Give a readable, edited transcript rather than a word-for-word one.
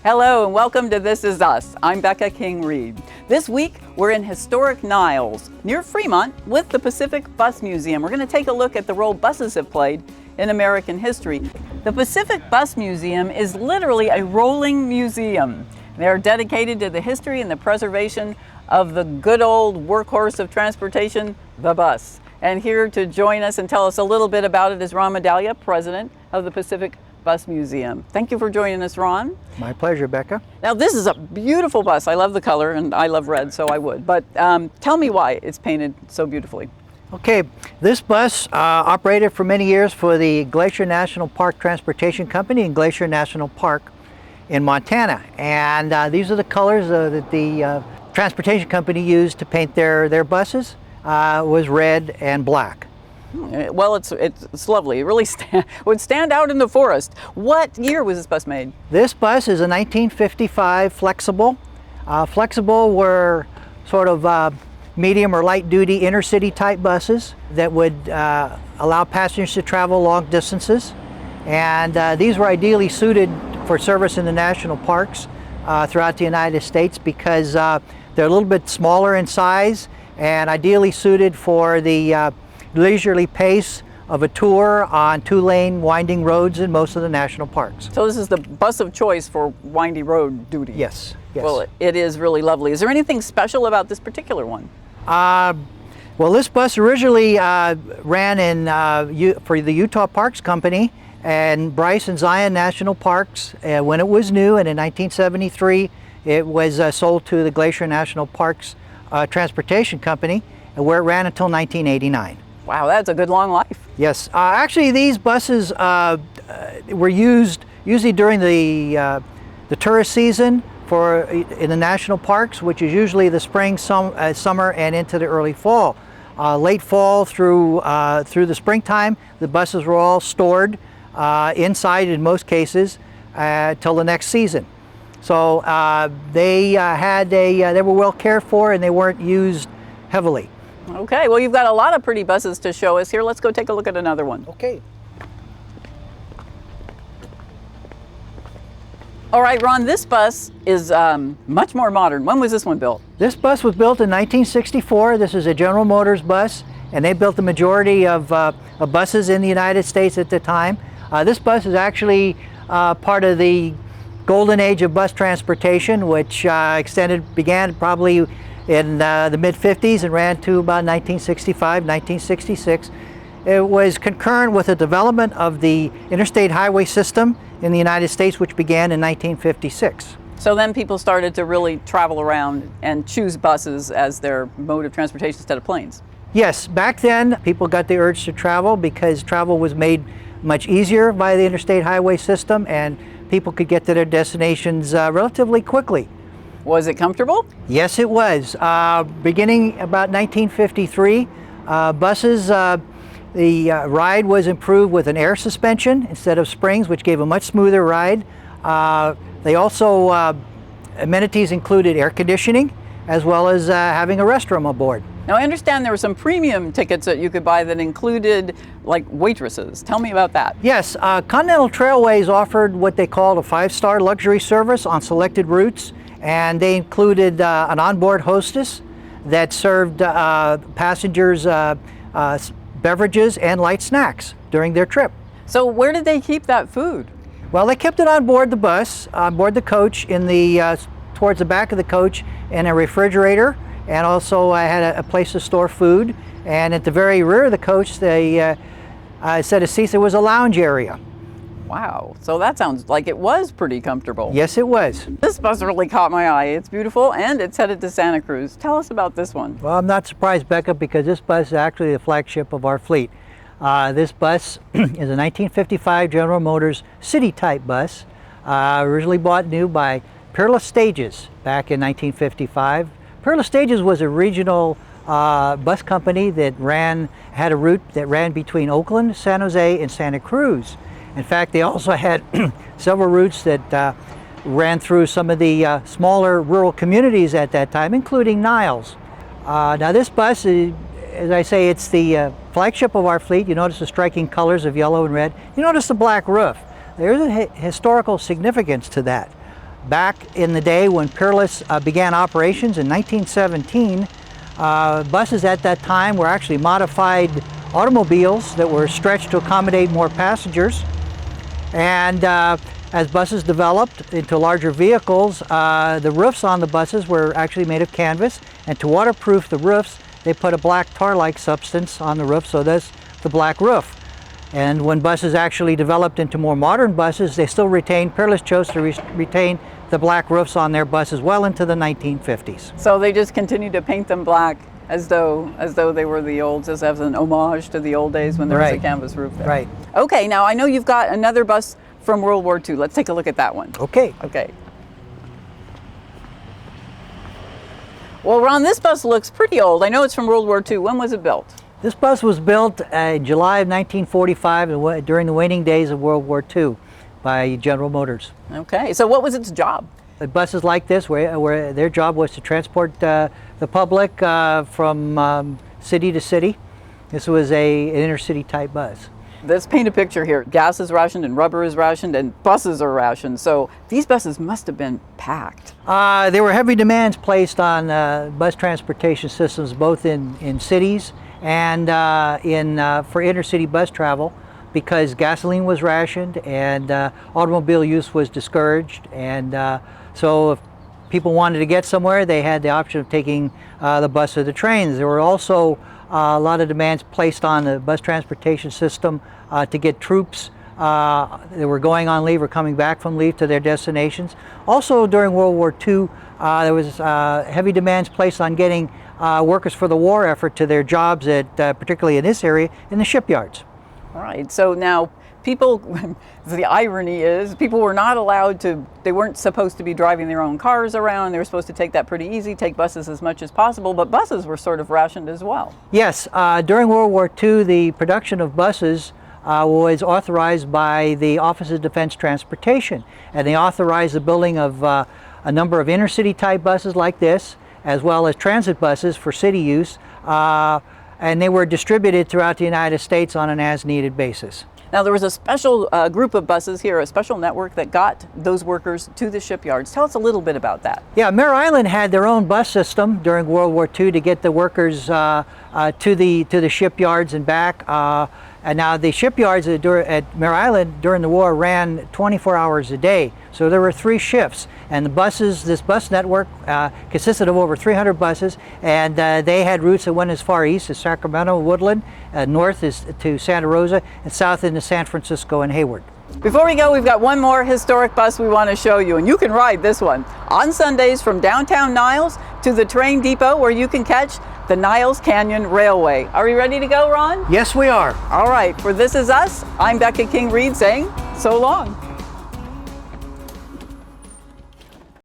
Hello and welcome to This Is Us. I'm Becca King-Reed. This week we're in historic Niles near Fremont with the Pacific Bus Museum. We're going to take a look at the role buses have played in American history. The Pacific Bus Museum is literally a rolling museum. They're dedicated to the history and the preservation of the good old workhorse of transportation, the bus. And here to join us and tell us a little bit about it is Ron Medaglia, president of the Pacific Bus Museum. Thank you for joining us, Ron. My pleasure, Becca. Now this is a beautiful bus. I love the color and I love red, so I would. But tell me why it's painted so beautifully. Okay, this bus operated for many years for the Glacier National Park Transportation Company in Glacier National Park in Montana. And these are the colors that the transportation company used to paint their buses. Was red and black. Well, it's lovely. It really would stand out in the forest. What year was this bus made? This bus is a 1955 Flexible. Flexible were sort of medium or light duty intercity type buses that would allow passengers to travel long distances. And these were ideally suited for service in the national parks throughout the United States because they're a little bit smaller in size and ideally suited for the leisurely pace of a tour on two-lane winding roads in most of the national parks. So this is the bus of choice for windy road duty? Yes. Well, it is really lovely. Is there anything special about this particular one? Well, this bus originally ran for the Utah Parks Company and Bryce and Zion National Parks when it was new, and in 1973 it was sold to the Glacier National Parks Transportation Company, where it ran until 1989. Wow, that's a good long life. Yes, actually these buses were used usually during the tourist season in the national parks, which is usually the spring, summer, and into the early fall. Late fall through the springtime, the buses were all stored inside in most cases till the next season. So they were well cared for and they weren't used heavily. Okay, well, you've got a lot of pretty buses to show us here. Let's go take a look at another one. Okay. All right, Ron, this bus is much more modern. When was this one built? This bus was built in 1964. This is a General Motors bus, and they built the majority of buses in the United States at the time. This bus is actually part of the golden age of bus transportation, which began probably in the mid-50s and ran to about 1965, 1966. It was concurrent with the development of the interstate highway system in the United States, which began in 1956. So then people started to really travel around and choose buses as their mode of transportation instead of planes. Yes, back then people got the urge to travel because travel was made much easier by the interstate highway system and people could get to their destinations relatively quickly. Was it comfortable? Yes, it was. Beginning about 1953, buses, the ride was improved with an air suspension instead of springs, which gave a much smoother ride. They also, amenities included air conditioning as well as having a restroom aboard. Now I understand there were some premium tickets that you could buy that included like waitresses. Tell me about that. Yes, Continental Trailways offered what they called a 5-star luxury service on selected routes, and they included an onboard hostess that served passengers beverages and light snacks during their trip. So where did they keep that food? Well, they kept it on board the bus, on board the coach, towards the back of the coach in a refrigerator, and also I had a place to store food. And at the very rear of the coach, they set of seats, there was a lounge area. Wow, so that sounds like it was pretty comfortable. Yes, it was. This bus really caught my eye. It's beautiful and it's headed to Santa Cruz. Tell us about this one. Well, I'm not surprised, Becca, because this bus is actually the flagship of our fleet. This bus is a 1955 General Motors city type bus, originally bought new by Peerless Stages back in 1955. Peerless Stages was a regional bus company that had a route that ran between Oakland, San Jose, and Santa Cruz. In fact, they also had several routes that ran through some of the smaller rural communities at that time, including Niles. Now this bus, as I say, it's the flagship of our fleet. You notice the striking colors of yellow and red. You notice the black roof. There's a historical significance to that. Back in the day when Peerless began operations in 1917, buses at that time were actually modified automobiles that were stretched to accommodate more passengers. And as buses developed into larger vehicles, the roofs on the buses were actually made of canvas, and to waterproof the roofs, they put a black tar-like substance on the roof, so that's the black roof. And when buses actually developed into more modern buses, they still retained, Peerless chose to retain the black roofs on their buses well into the 1950s. So they just continued to paint them black as though they were the old, as an homage to the old days when there was a canvas roof there. Right. Okay, now I know you've got another bus from World War II. Let's take a look at that one. Okay. Okay. Well, Ron, this bus looks pretty old. I know it's from World War II. When was it built? This bus was built in July of 1945 during the waning days of World War II by General Motors. Okay, so what was its job? Buses like this, where their job was to transport the public from city to city. This was an intercity type bus. Let's paint a picture here. Gas is rationed and rubber is rationed and buses are rationed. So these buses must have been packed. There were heavy demands placed on bus transportation systems both in cities and for intercity bus travel, because gasoline was rationed and automobile use was discouraged. And so if people wanted to get somewhere, they had the option of taking the bus or the trains. There were also a lot of demands placed on the bus transportation system to get troops that were going on leave or coming back from leave to their destinations. Also during World War II, there was heavy demands placed on getting workers for the war effort to their jobs particularly in this area, in the shipyards. All right, so now people, the irony is, people were not allowed to, they weren't supposed to be driving their own cars around. They were supposed to take that pretty easy, take buses as much as possible, but buses were sort of rationed as well. Yes, during World War II, the production of buses was authorized by the Office of Defense Transportation, and they authorized the building of a number of intercity type buses like this, as well as transit buses for city use, and they were distributed throughout the United States on an as-needed basis. Now there was a special group of buses here, a special network that got those workers to the shipyards. Tell us a little bit about that. Yeah, Mare Island had their own bus system during World War II to get the workers to the shipyards and back. And now the shipyards at Mare Island during the war ran 24 hours a day. So there were 3 shifts, and the buses, this bus network consisted of over 300 buses, and they had routes that went as far east as Sacramento, Woodland, north is to Santa Rosa, and south into San Francisco and Hayward. Before we go, we've got one more historic bus we want to show you, and you can ride this one on Sundays from downtown Niles to the train depot where you can catch the Niles Canyon Railway. Are we ready to go, Ron? Yes, we are. All right, for This Is Us, I'm Becca King Reed saying so long.